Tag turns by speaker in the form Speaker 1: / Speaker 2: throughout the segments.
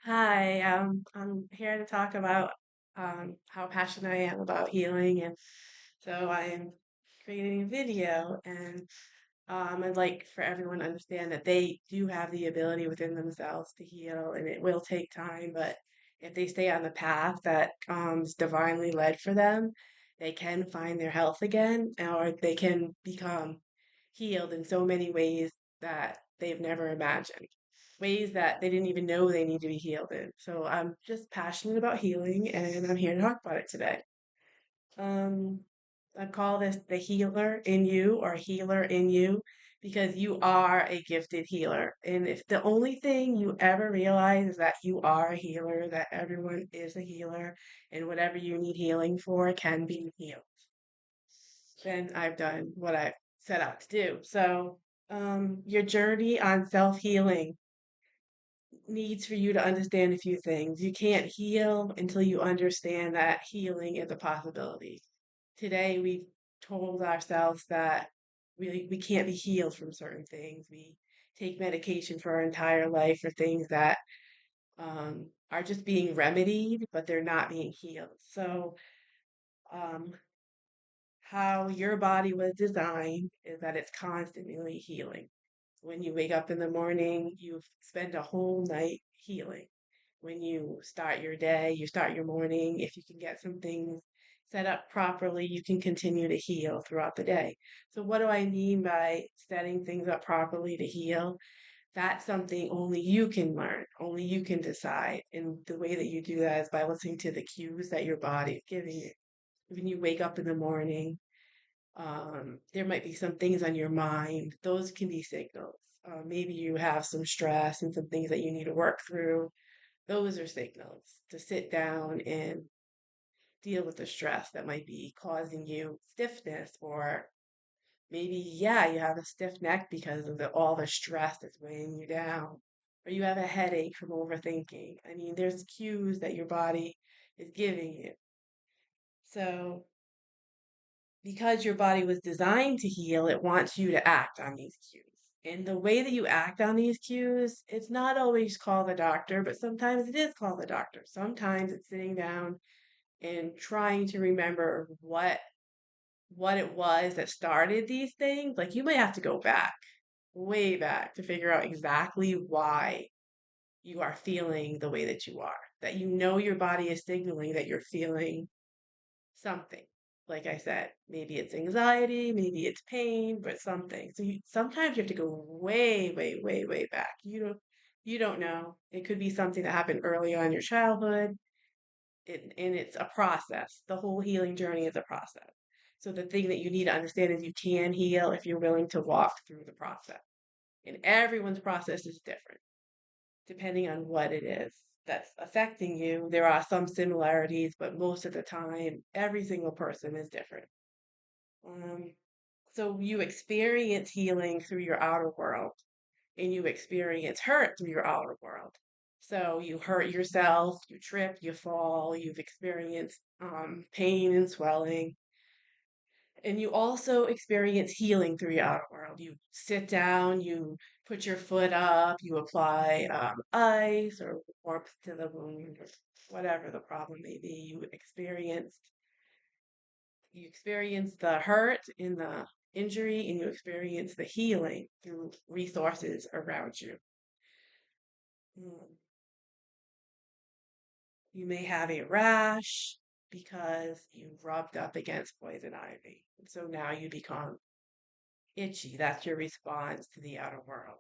Speaker 1: Hi, I'm here to talk about how passionate I am about healing, and so I'm creating a video, and I'd like for everyone to understand that they do have the ability within themselves to heal, and it will take time, but if they stay on the path that is divinely led for them, they can find their health again, or they can become healed in so many ways that they've never imagined, ways that they didn't even know they need to be healed in. So I'm just passionate about healing, and I'm here to talk about it today. Um, I call this the healer in you or healer in you because you are a gifted healer. And if the only thing you ever realize is that you are a healer, that everyone is a healer, and whatever you need healing for can be healed, then I've done what I set out to do. So, your journey on self healing needs for you to understand a few things. You can't heal until you understand that healing is a possibility. Today, we've told ourselves that we can't be healed from certain things. We take medication for our entire life for things that are just being remedied, but they're not being healed. So, um, how your body was designed is that it's constantly healing. When you wake up in the morning, you spend a whole night healing. When you start your day, you start your morning, if you can get some things set up properly, you can continue to heal throughout the day. So, what do I mean by setting things up properly to heal? That's something only you can learn, only you can decide. And the way that you do that is by listening to the cues that your body is giving you. When you wake up in the morning, there might be some things on your mind. Those can be signals. Maybe you have some stress and some things that you need to work through. Those are signals to sit down and deal with the stress that might be causing you stiffness, or maybe, yeah, you have a stiff neck because of all the stress that's weighing you down, or you have a headache from overthinking. I mean, there's cues that your body is giving you. So, because your body was designed to heal, it wants you to act on these cues. And the way that you act on these cues, it's not always call the doctor, but sometimes it is call the doctor. Sometimes it's sitting down and trying to remember what it was that started these things. Like you might have to go back, way back to figure out exactly why you are feeling the way that you are. That you know your body is signaling that you're feeling something. Like I said, maybe it's anxiety, maybe it's pain, but something. So sometimes you have to go way, way, way, way back. You don't know. It could be something that happened early on in your childhood, and it's a process. The whole healing journey is a process. So the thing that you need to understand is you can heal if you're willing to walk through the process. And everyone's process is different depending on what it is that's affecting you. There are some similarities, but most of the time, every single person is different. Um, so you experience healing through your outer world, and you experience hurt through your outer world. So you hurt yourself, you trip, you fall, you've experienced pain and swelling, and you also experience healing through your outer world. You sit down, you put your foot up, you apply ice or warmth to the wound, or whatever the problem may be. You experience the hurt in the injury, and you experience the healing through resources around you. Mm. You may have a rash because you rubbed up against poison ivy. So now you become itchy. That's your response to the outer world.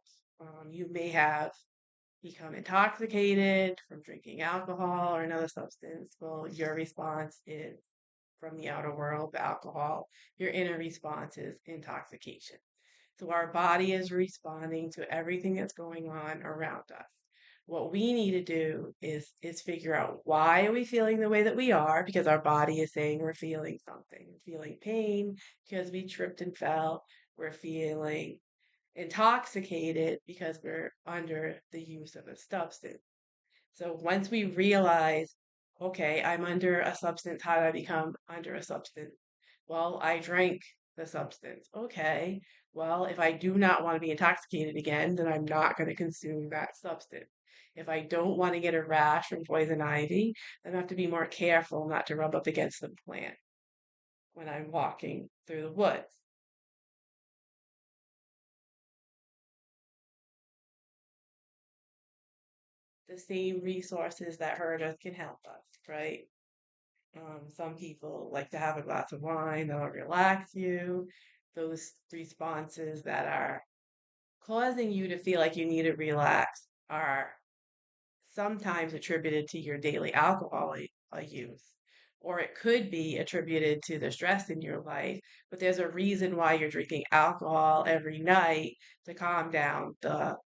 Speaker 1: You may have become intoxicated from drinking alcohol or another substance. Well, your response is from the outer world, the alcohol. Your inner response is intoxication. So our body is responding to everything that's going on around us. What we need to do is figure out why are we feeling the way that we are, because our body is saying we're feeling something. We're feeling pain because we tripped and fell. We're feeling intoxicated because we're under the use of a substance. So once we realize, okay, I'm under a substance, how do I become under a substance? Well, I drank the substance. Okay, well, if I do not want to be intoxicated again, then I'm not going to consume that substance. If I don't want to get a rash from poison ivy, then I have to be more careful not to rub up against the plant when I'm walking through the woods. The same resources that hurt us can help us, right? Some people like to have a glass of wine that'll relax you. Those responses that are causing you to feel like you need to relax are sometimes attributed to your daily alcohol use, or it could be attributed to the stress in your life. But there's a reason why you're drinking alcohol every night to calm down um,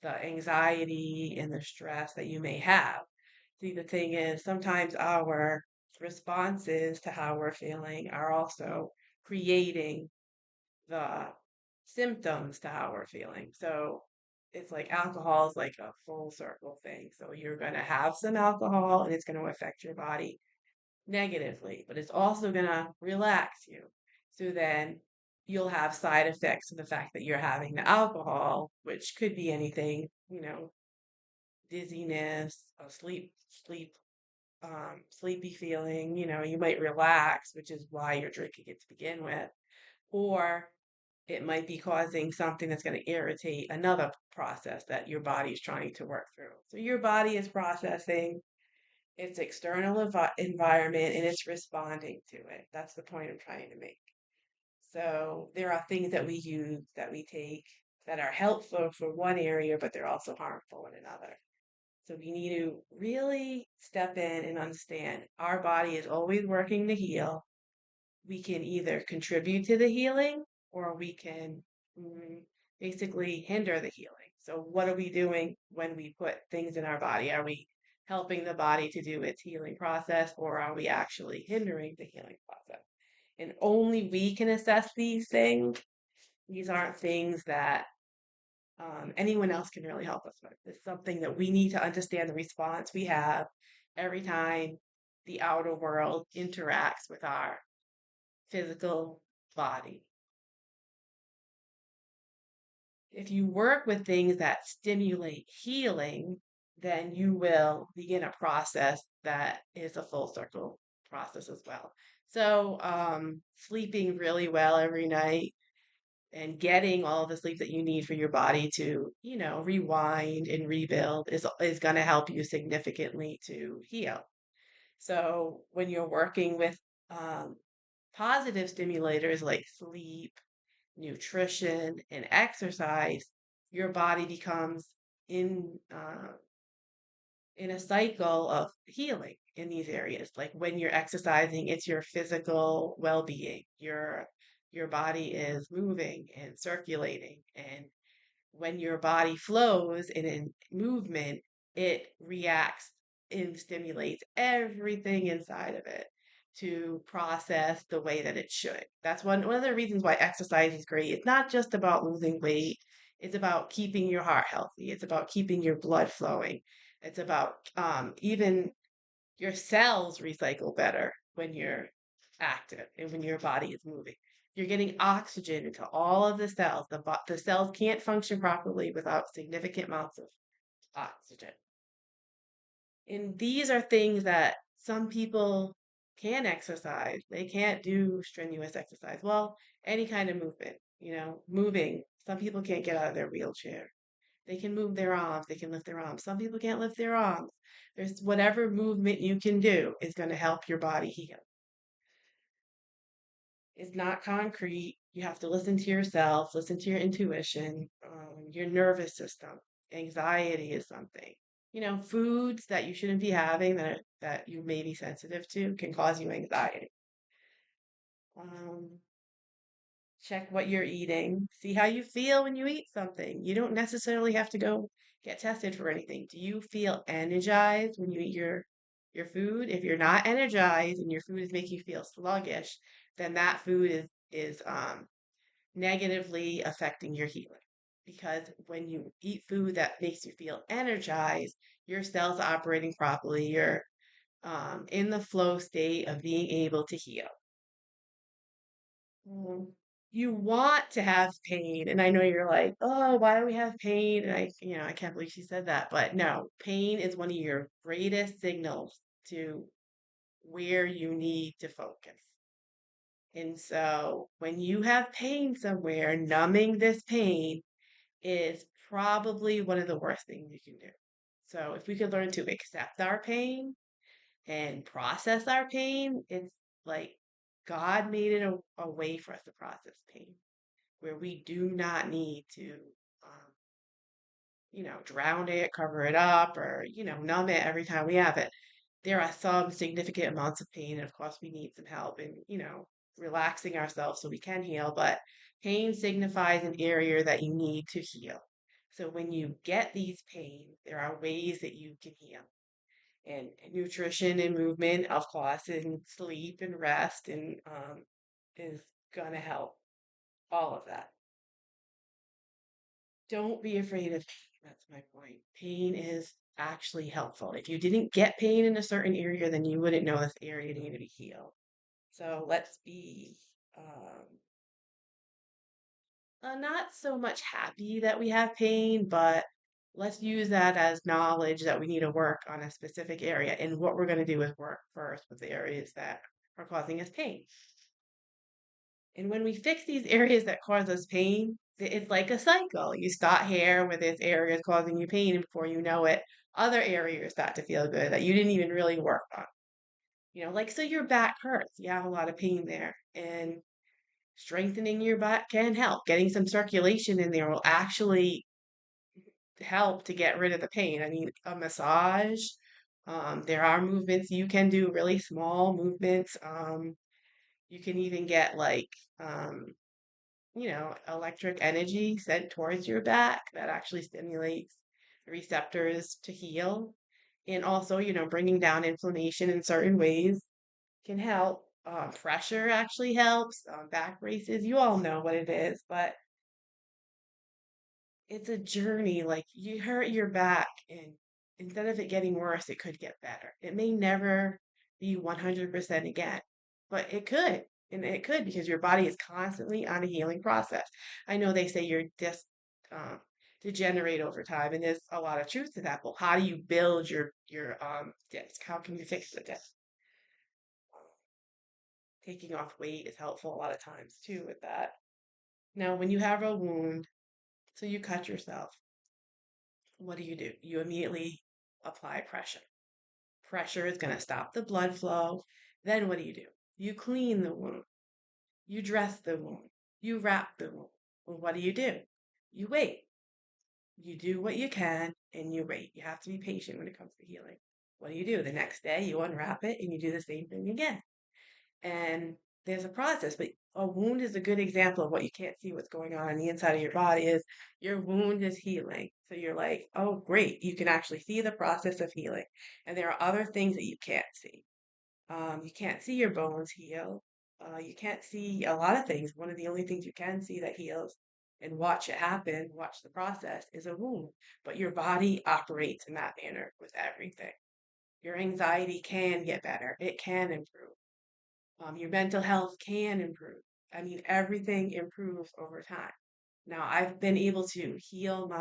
Speaker 1: the anxiety and the stress that you may have. See, the thing is, sometimes our responses to how we're feeling are also creating the symptoms to how we're feeling. So it's like alcohol is like a full circle thing. So you're going to have some alcohol and it's going to affect your body negatively, but it's also going to relax you. So then you'll have side effects of the fact that you're having the alcohol, which could be anything, dizziness, a sleepy feeling, you might relax, which is why you're drinking it to begin with, or it might be causing something that's going to irritate another process that your body is trying to work through. So your body is processing its external environment and it's responding to it. That's the point I'm trying to make. So there are things that we use, that we take, that are helpful for one area, but they're also harmful in another. So we need to really step in and understand our body is always working to heal. We can either contribute to the healing or we can mm, basically hinder the healing. So, what are we doing when we put things in our body? Are we helping the body to do its healing process or are we actually hindering the healing process? And only we can assess these things. These aren't things that anyone else can really help us with. It's something that we need to understand the response we have every time the outer world interacts with our physical body. If you work with things that stimulate healing, then you will begin a process that is a full circle process as well. So, sleeping really well every night and getting all the sleep that you need for your body to, rewind and rebuild is going to help you significantly to heal. So, when you're working with um, positive stimulators like sleep, nutrition, and exercise, your body becomes in a cycle of healing in these areas. Like when you're exercising, it's your physical well-being. Your body is moving and circulating, and when your body flows and in movement, it reacts and stimulates everything inside of it to process the way that it should. That's one of the reasons why exercise is great. It's not just about losing weight, it's about keeping your heart healthy, it's about keeping your blood flowing, it's about even your cells recycle better when you're active and when your body is moving. You're getting oxygen into all of the cells. The cells can't function properly without significant amounts of oxygen. And these are things that some people can exercise. They can't do strenuous exercise. Well, any kind of movement, moving. Some people can't get out of their wheelchair. They can move their arms, they can lift their arms. Some people can't lift their arms. There's whatever movement you can do is going to help your body heal. It's not concrete. You have to listen to yourself, listen to your intuition, your nervous system. Anxiety is something. Foods that you shouldn't be having that you may be sensitive to can cause you anxiety. Um, Check what you're eating. See how you feel when you eat something. You don't necessarily have to go get tested for anything. Do you feel energized when you eat your food? If you're not energized and your food is making you feel sluggish, then that food is negatively affecting your healing. Because when you eat food that makes you feel energized, your cells are operating properly, your in the flow state of being able to heal. Mm. You want to have pain, and I know you're like, oh, why do we have pain? And I can't believe she said that, but no, pain is one of your greatest signals to where you need to focus. And so when you have pain somewhere, numbing this pain is probably one of the worst things you can do. So if we could learn to accept our pain and process our pain, it's like God made it a way for us to process pain where we do not need to, um, drown it, cover it up, or, numb it every time we have it. There are some significant amounts of pain, and of course, we need some help in, relaxing ourselves so we can heal. But pain signifies an area that you need to heal. So when you get these pains, there are ways that you can heal. And nutrition and movement, of course, and sleep and rest, and is gonna help all of that. Don't be afraid of pain. That's my point. Pain is actually helpful. If you didn't get pain in a certain area, then you wouldn't know this area needed to be healed. So let's be not so much happy that we have pain, but let's use that as knowledge that we need to work on a specific area. And what we're going to do is work first with the areas that are causing us pain. And when we fix these areas that cause us pain, it's like a cycle. You start here where this area is causing you pain, and before you know it, other areas start to feel good that you didn't even really work on. Like so your back hurts. You have a lot of pain there. And strengthening your back can help. Getting some circulation in there will actually help to get rid of the pain. I mean, a massage, there are movements you can do, really small movements. You can even get like, electric energy sent towards your back that actually stimulates the receptors to heal. And also, bringing down inflammation in certain ways can help. Pressure actually helps. Back braces, you all know what it is, but it's a journey. Like you hurt your back, and instead of it getting worse, it could get better. It may never be 100% again, but it could. And it could because your body is constantly on a healing process. I know they say your disc um, degenerate over time, and there's a lot of truth to that. But how do you build your disc? How can you fix the disc? Taking off weight is helpful a lot of times too with that. Now, when you have a wound, so you cut yourself, what do? You immediately apply pressure. Pressure is going to stop the blood flow. Then what do? You clean the wound. You dress the wound. You wrap the wound. Well, what do? You wait. You do what you can and you wait. You have to be patient when it comes to healing. What do? The next day, you unwrap it and you do the same thing again. And there's a process, but a wound is a good example of what you can't see what's going on the inside of your body is your wound is healing. So you're like, oh, great. You can actually see the process of healing. And there are other things that you can't see. You can't see your bones heal. You can't see a lot of things. One of the only things you can see that heals and watch it happen, watch the process, is a wound. But your body operates in that manner with everything. Your anxiety can get better. It can improve. Your mental health can improve. I mean, everything improves over time. Now, I've been able to heal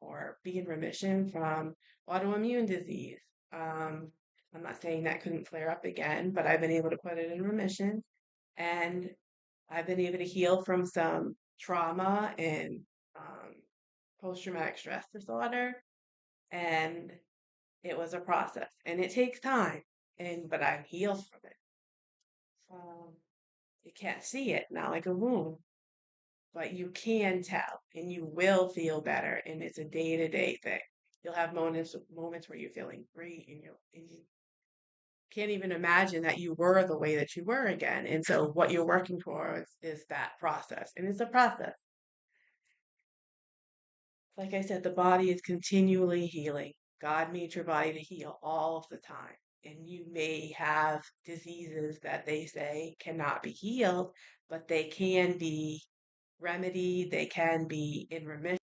Speaker 1: or be in remission from autoimmune disease. Um, I'm not saying that couldn't flare up again, but I've been able to put it in remission. And I've been able to heal from some trauma and um, post-traumatic stress disorder. And it was a process and it takes time. But I'm healed from it. Um, you can't see it, not like a wound, but you can tell and you will feel better. And it's a day-to-day thing. You'll have moments where you're feeling great and you can't even imagine that you were the way that you were again. And so what you're working towards is that process. And it's a process. Like I said, the body is continually healing. God made your body to heal all of the time. And you may have diseases that they say cannot be healed, but they can be remedied, they can be in remission.